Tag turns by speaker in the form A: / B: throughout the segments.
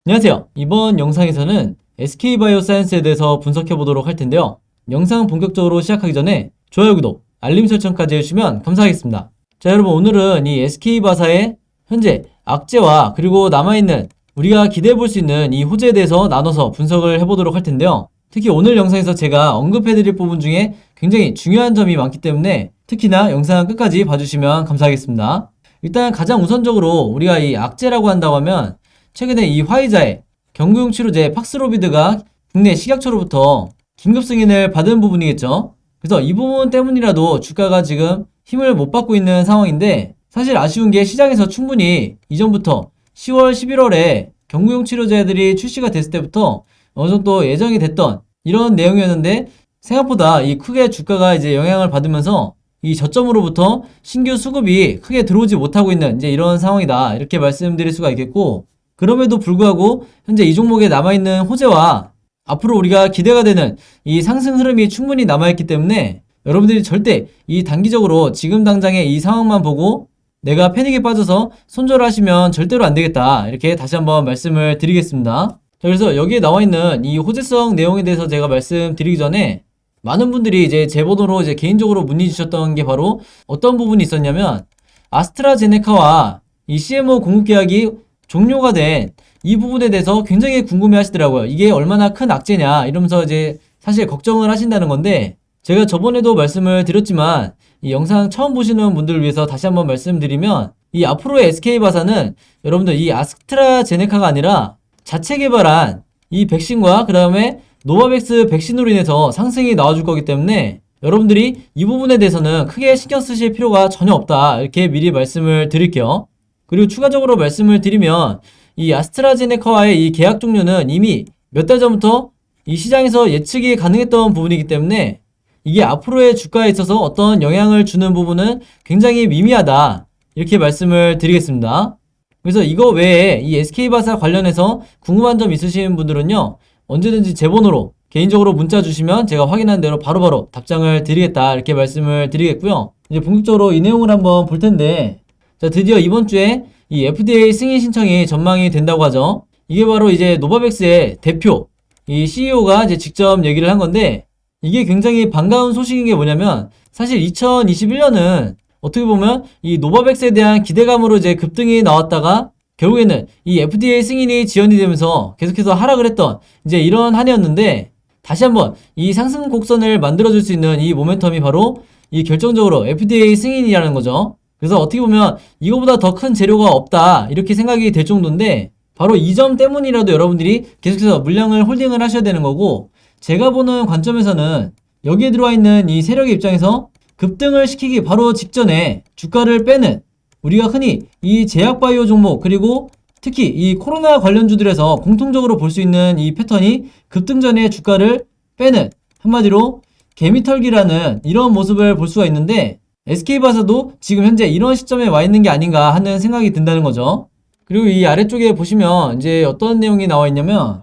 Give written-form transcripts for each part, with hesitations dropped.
A: 안녕하세요. 이번 영상에서는 SK바이오사이언스에 대해서 분석해 보도록 할 텐데요. 영상 본격적으로 시작하기 전에 좋아요, 구독, 알림 설정까지 해주시면 감사하겠습니다. 자, 여러분, 오늘은 이 SK바사의 현재 악재와 그리고 남아있는 우리가 기대해 볼 수 있는 이 호재에 대해서 나눠서 분석을 해보도록 할 텐데요. 특히 오늘 영상에서 제가 언급해드릴 부분 중에 굉장히 중요한 점이 많기 때문에 특히나 영상 끝까지 봐주시면 감사하겠습니다. 일단 가장 우선적으로 우리가 이 악재라고 한다고 하면 최근에 이 화이자의 경구용 치료제 팍스로비드가 국내 식약처로부터 긴급 승인을 받은 부분이겠죠. 그래서 이 부분 때문이라도 주가가 지금 힘을 못 받고 있는 상황인데, 사실 아쉬운 게 시장에서 충분히 이전부터 10월, 11월에 경구용 치료제들이 출시가 됐을 때부터 어느 정도 예정이 됐던 이런 내용이었는데, 생각보다 이 크게 주가가 이제 영향을 받으면서 이 저점으로부터 신규 수급이 크게 들어오지 못하고 있는 이제 이런 상황이다, 이렇게 말씀드릴 수가 있겠고, 그럼에도 불구하고 현재 이 종목에 남아있는 호재와 앞으로 우리가 기대가 되는 이 상승 흐름이 충분히 남아있기 때문에 여러분들이 절대 이 단기적으로 지금 당장의 이 상황만 보고 내가 패닉에 빠져서 손절을 하시면 절대로 안 되겠다, 이렇게 다시 한번 말씀을 드리겠습니다. 자, 그래서 여기에 나와있는 이 호재성 내용에 대해서 제가 말씀드리기 전에 많은 분들이 이제 제 번호로 이제 개인적으로 문의 주셨던 게 바로 어떤 부분이 있었냐면, 아스트라제네카와 이 CMO 공급 계약이 종료가 된 이 부분에 대해서 굉장히 궁금해 하시더라고요. 이게 얼마나 큰 악재냐 이러면서 이제 사실 걱정을 하신다는 건데, 제가 저번에도 말씀을 드렸지만 이 영상 처음 보시는 분들을 위해서 다시 한번 말씀드리면, 이 앞으로의 SK바사는 여러분들 이 아스트라제네카가 아니라 자체 개발한 이 백신과 그 다음에 노바백스 백신으로 인해서 상승이 나와줄 거기 때문에 여러분들이 이 부분에 대해서는 크게 신경 쓰실 필요가 전혀 없다, 이렇게 미리 말씀을 드릴게요. 그리고 추가적으로 말씀을 드리면, 이 아스트라제네카와의 이 계약 종료는 이미 몇 달 전부터 이 시장에서 예측이 가능했던 부분이기 때문에 이게 앞으로의 주가에 있어서 어떤 영향을 주는 부분은 굉장히 미미하다, 이렇게 말씀을 드리겠습니다. 그래서 이거 외에 이 SK바사 관련해서 궁금한 점 있으신 분들은요, 언제든지 제 번호로 개인적으로 문자 주시면 제가 확인한 대로 바로바로 답장을 드리겠다, 이렇게 말씀을 드리겠고요. 이제 본격적으로 이 내용을 한번 볼 텐데, 자, 드디어 이번 주에 이 FDA 승인 신청이 전망이 된다고 하죠. 이게 바로 이제 노바백스의 대표, 이 CEO가 이제 직접 얘기를 한 건데, 이게 굉장히 반가운 소식인 게 뭐냐면, 사실 2021년은 어떻게 보면 이 노바백스에 대한 기대감으로 이제 급등이 나왔다가 결국에는 이 FDA 승인이 지연이 되면서 계속해서 하락을 했던 이제 이런 한 해였는데, 다시 한번 이 상승 곡선을 만들어줄 수 있는 이 모멘텀이 바로 이 결정적으로 FDA 승인이라는 거죠. 그래서 어떻게 보면 이거보다 더 큰 재료가 없다, 이렇게 생각이 될 정도인데, 바로 이 점 때문이라도 여러분들이 계속해서 물량을 홀딩을 하셔야 되는 거고, 제가 보는 관점에서는 여기에 들어와 있는 이 세력의 입장에서 급등을 시키기 바로 직전에 주가를 빼는, 우리가 흔히 이 제약바이오 종목 그리고 특히 이 코로나 관련주들에서 공통적으로 볼 수 있는 이 패턴이 급등 전에 주가를 빼는, 한마디로 개미털기라는 이런 모습을 볼 수가 있는데, SK바사도 지금 현재 이런 시점에 와 있는 게 아닌가 하는 생각이 든다는 거죠. 그리고 이 아래쪽에 보시면 이제 어떤 내용이 나와 있냐면,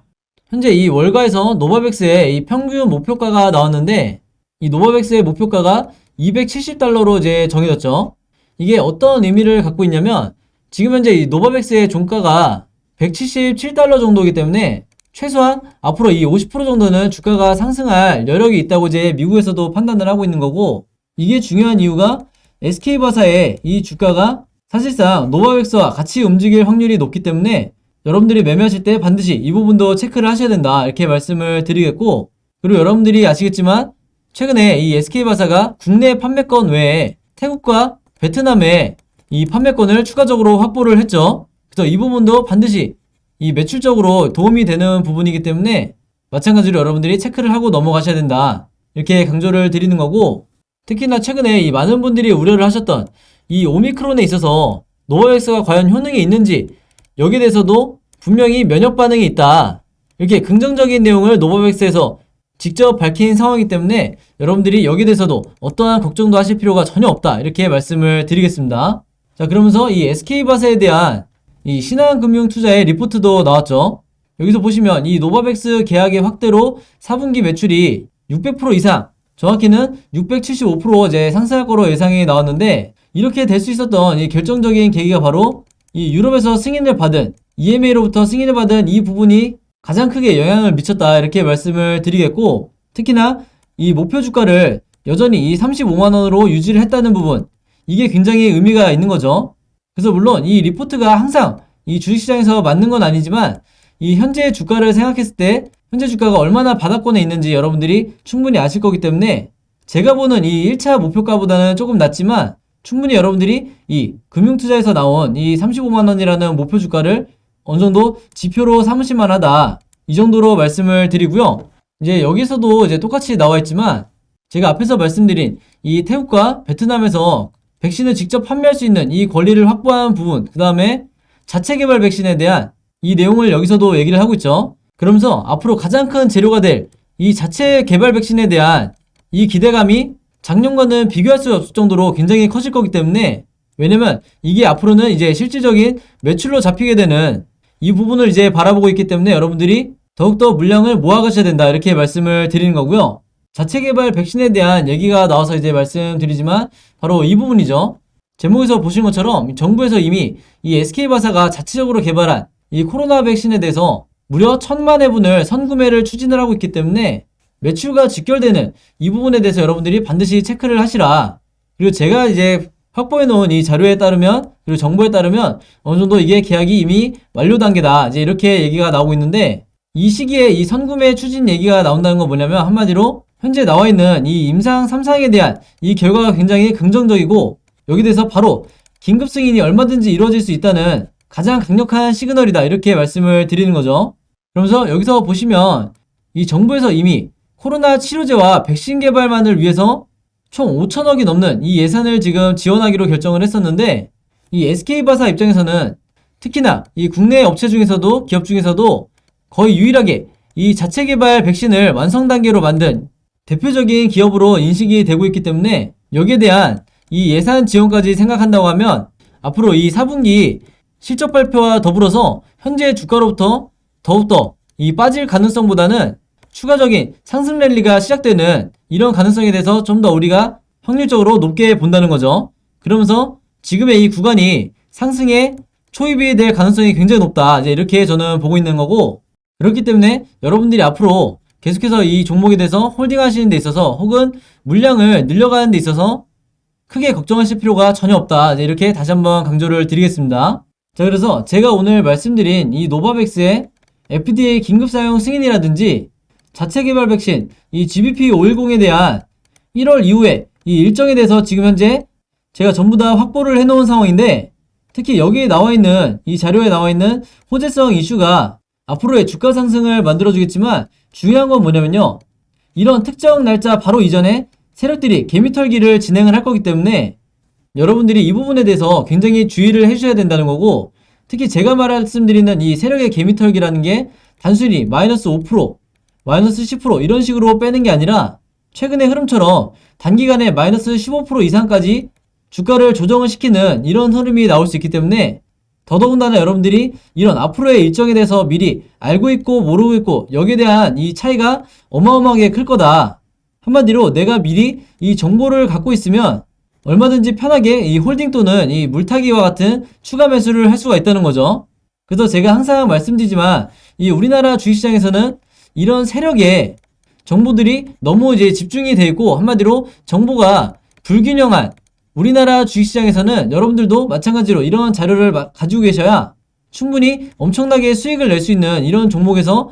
A: 현재 이 월가에서 노바백스의 이 평균 목표가가 나왔는데, 이 노바백스의 목표가가 270달러로 이제 정해졌죠. 이게 어떤 의미를 갖고 있냐면, 지금 현재 이 노바백스의 종가가 177달러 정도이기 때문에 최소한 앞으로 이 50% 정도는 주가가 상승할 여력이 있다고 이제 미국에서도 판단을 하고 있는 거고, 이게 중요한 이유가 SK바사의 이 주가가 사실상 노바백스와 같이 움직일 확률이 높기 때문에 여러분들이 매매하실 때 반드시 이 부분도 체크를 하셔야 된다, 이렇게 말씀을 드리겠고, 그리고 여러분들이 아시겠지만 최근에 이 SK바사가 국내 판매권 외에 태국과 베트남에 이 판매권을 추가적으로 확보를 했죠. 그래서 이 부분도 반드시 이 매출적으로 도움이 되는 부분이기 때문에 마찬가지로 여러분들이 체크를 하고 넘어가셔야 된다, 이렇게 강조를 드리는 거고, 특히나 최근에 이 많은 분들이 우려를 하셨던 이 오미크론에 있어서 노바백스가 과연 효능이 있는지, 여기에 대해서도 분명히 면역 반응이 있다, 이렇게 긍정적인 내용을 노바백스에서 직접 밝힌 상황이기 때문에 여러분들이 여기에 대해서도 어떠한 걱정도 하실 필요가 전혀 없다, 이렇게 말씀을 드리겠습니다. 자, 그러면서 이 SK바사에 대한 이 신한금융투자의 리포트도 나왔죠. 여기서 보시면 이 노바백스 계약의 확대로 4분기 매출이 600% 이상, 정확히는 675% 이제 상승할 거로 예상이 나왔는데, 이렇게 될 수 있었던 이 결정적인 계기가 바로 이 유럽에서 승인을 받은 EMA로부터 승인을 받은 이 부분이 가장 크게 영향을 미쳤다 이렇게 말씀을 드리겠고, 특히나 이 목표 주가를 여전히 이 35만원으로 유지를 했다는 부분, 이게 굉장히 의미가 있는 거죠. 그래서 물론 이 리포트가 항상 이 주식시장에서 맞는 건 아니지만 이 현재 주가를 생각했을 때 현재 주가가 얼마나 바닥권에 있는지 여러분들이 충분히 아실 거기 때문에 제가 보는 이 1차 목표가보다는 조금 낮지만 충분히 여러분들이 이 금융투자에서 나온 이 35만원이라는 목표 주가를 어느 정도 지표로 삼으실 만하다, 이 정도로 말씀을 드리고요. 이제 여기서도 이제 똑같이 나와 있지만 제가 앞에서 말씀드린 이 태국과 베트남에서 백신을 직접 판매할 수 있는 이 권리를 확보한 부분, 그 다음에 자체 개발 백신에 대한 이 내용을 여기서도 얘기를 하고 있죠. 그러면서 앞으로 가장 큰 재료가 될 이 자체 개발 백신에 대한 이 기대감이 작년과는 비교할 수 없을 정도로 굉장히 커질 거기 때문에, 왜냐면 이게 앞으로는 이제 실질적인 매출로 잡히게 되는 이 부분을 이제 바라보고 있기 때문에 여러분들이 더욱더 물량을 모아가셔야 된다 이렇게 말씀을 드리는 거고요. 자체 개발 백신에 대한 얘기가 나와서 이제 말씀드리지만 바로 이 부분이죠. 제목에서 보신 것처럼 정부에서 이미 이 SK바사가 자체적으로 개발한 이 코로나 백신에 대해서 무려 1000만 회분을 선구매를 추진을 하고 있기 때문에 매출과 직결되는 이 부분에 대해서 여러분들이 반드시 체크를 하시라. 그리고 제가 이제 확보해 놓은 이 자료에 따르면, 그리고 정보에 따르면 어느 정도 이게 계약이 이미 완료 단계다, 이제 이렇게 얘기가 나오고 있는데, 이 시기에 이 선구매 추진 얘기가 나온다는 건 뭐냐면 한마디로 현재 나와 있는 이 임상 3상에 대한 이 결과가 굉장히 긍정적이고, 여기 대해서 바로 긴급 승인이 얼마든지 이루어질 수 있다는 가장 강력한 시그널이다 이렇게 말씀을 드리는 거죠. 그러면서 여기서 보시면 이 정부에서 이미 코로나 치료제와 백신 개발만을 위해서 총 5천억이 넘는 이 예산을 지금 지원하기로 결정을 했었는데, 이 SK바사 입장에서는 특히나 이 국내 업체 중에서도, 기업 중에서도 거의 유일하게 이 자체 개발 백신을 완성 단계로 만든 대표적인 기업으로 인식이 되고 있기 때문에 여기에 대한 이 예산 지원까지 생각한다고 하면 앞으로 이 4분기 실적 발표와 더불어서 현재 주가로부터 더욱더 이 빠질 가능성보다는 추가적인 상승 랠리가 시작되는 이런 가능성에 대해서 좀 더 우리가 확률적으로 높게 본다는 거죠. 그러면서 지금의 이 구간이 상승에 초입이 될 가능성이 굉장히 높다, 이제 이렇게 저는 보고 있는 거고, 그렇기 때문에 여러분들이 앞으로 계속해서 이 종목에 대해서 홀딩 하시는 데 있어서 혹은 물량을 늘려가는 데 있어서 크게 걱정하실 필요가 전혀 없다, 이제 이렇게 다시 한번 강조를 드리겠습니다. 자, 그래서 제가 오늘 말씀드린 이 노바백스의 FDA 긴급 사용 승인이라든지 자체 개발 백신 이 GBP510에 대한 1월 이후에 이 일정에 대해서 지금 현재 제가 전부 다 확보를 해놓은 상황인데, 특히 여기에 나와 있는 이 자료에 나와 있는 호재성 이슈가 앞으로의 주가 상승을 만들어주겠지만, 중요한 건 뭐냐면요, 이런 특정 날짜 바로 이전에 세력들이 개미털기를 진행을 할 거기 때문에 여러분들이 이 부분에 대해서 굉장히 주의를 해주셔야 된다는 거고, 특히 제가 말씀드리는 이 세력의 개미털기라는 게 단순히 마이너스 5%, 마이너스 10% 이런 식으로 빼는 게 아니라 최근의 흐름처럼 단기간에 마이너스 15% 이상까지 주가를 조정을 시키는 이런 흐름이 나올 수 있기 때문에, 더더군다나 여러분들이 이런 앞으로의 일정에 대해서 미리 알고 있고 모르고 있고 여기에 대한 이 차이가 어마어마하게 클 거다. 한마디로 내가 미리 이 정보를 갖고 있으면 얼마든지 편하게 이 홀딩 또는 이 물타기와 같은 추가 매수를 할 수가 있다는 거죠. 그래서 제가 항상 말씀드리지만 이 우리나라 주식시장에서는 이런 세력의 정보들이 너무 이제 집중이 되어 있고, 한마디로 정보가 불균형한 우리나라 주식시장에서는 여러분들도 마찬가지로 이런 자료를 가지고 계셔야 충분히 엄청나게 수익을 낼 수 있는 이런 종목에서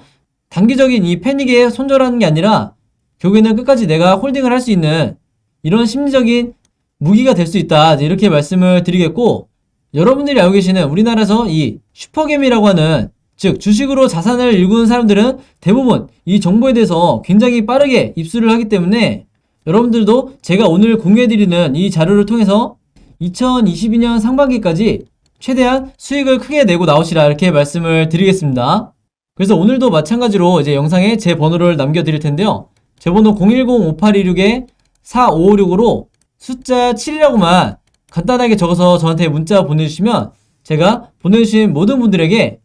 A: 단기적인 이 패닉에 손절하는 게 아니라 결국에는 끝까지 내가 홀딩을 할 수 있는 이런 심리적인 무기가 될 수 있다, 이렇게 말씀을 드리겠고, 여러분들이 알고 계시는 우리나라에서 이 슈퍼개미라고 하는, 즉 주식으로 자산을 일구는 사람들은 대부분 이 정보에 대해서 굉장히 빠르게 입수를 하기 때문에 여러분들도 제가 오늘 공유해드리는 이 자료를 통해서 2022년 상반기까지 최대한 수익을 크게 내고 나오시라, 이렇게 말씀을 드리겠습니다. 그래서 오늘도 마찬가지로 이제 영상에 제 번호를 남겨드릴 텐데요. 제 번호 010-5826-4556으로 숫자 7이라고만 간단하게 적어서 저한테 문자 보내주시면 제가 보내주신 모든 분들에게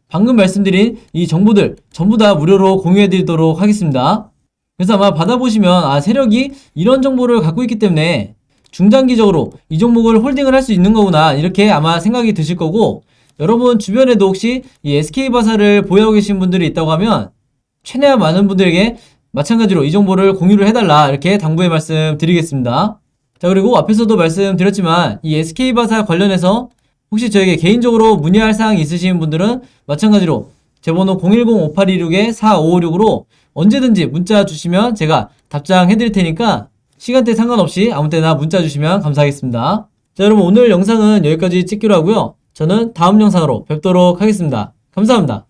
A: 방금 말씀드린 이 정보들 전부 다 무료로 공유해드리도록 하겠습니다. 그래서 아마 받아보시면 세력이 이런 정보를 갖고 있기 때문에 중장기적으로 이 종목을 홀딩을 할 수 있는 거구나, 이렇게 아마 생각이 드실 거고, 여러분 주변에도 혹시 이 SK바사를 보유하고 계신 분들이 있다고 하면 최대한 많은 분들에게 마찬가지로 이 정보를 공유를 해달라 이렇게 당부의 말씀 드리겠습니다. 자, 그리고 앞에서도 말씀드렸지만 이 SK바사 관련해서 혹시 저에게 개인적으로 문의할 사항이 있으신 분들은 마찬가지로 제 번호 010-5826-4556으로 언제든지 문자 주시면 제가 답장해 드릴 테니까 시간대 상관없이 아무 때나 문자 주시면 감사하겠습니다. 자, 여러분 오늘 영상은 여기까지 찍기로 하고요. 저는 다음 영상으로 뵙도록 하겠습니다. 감사합니다.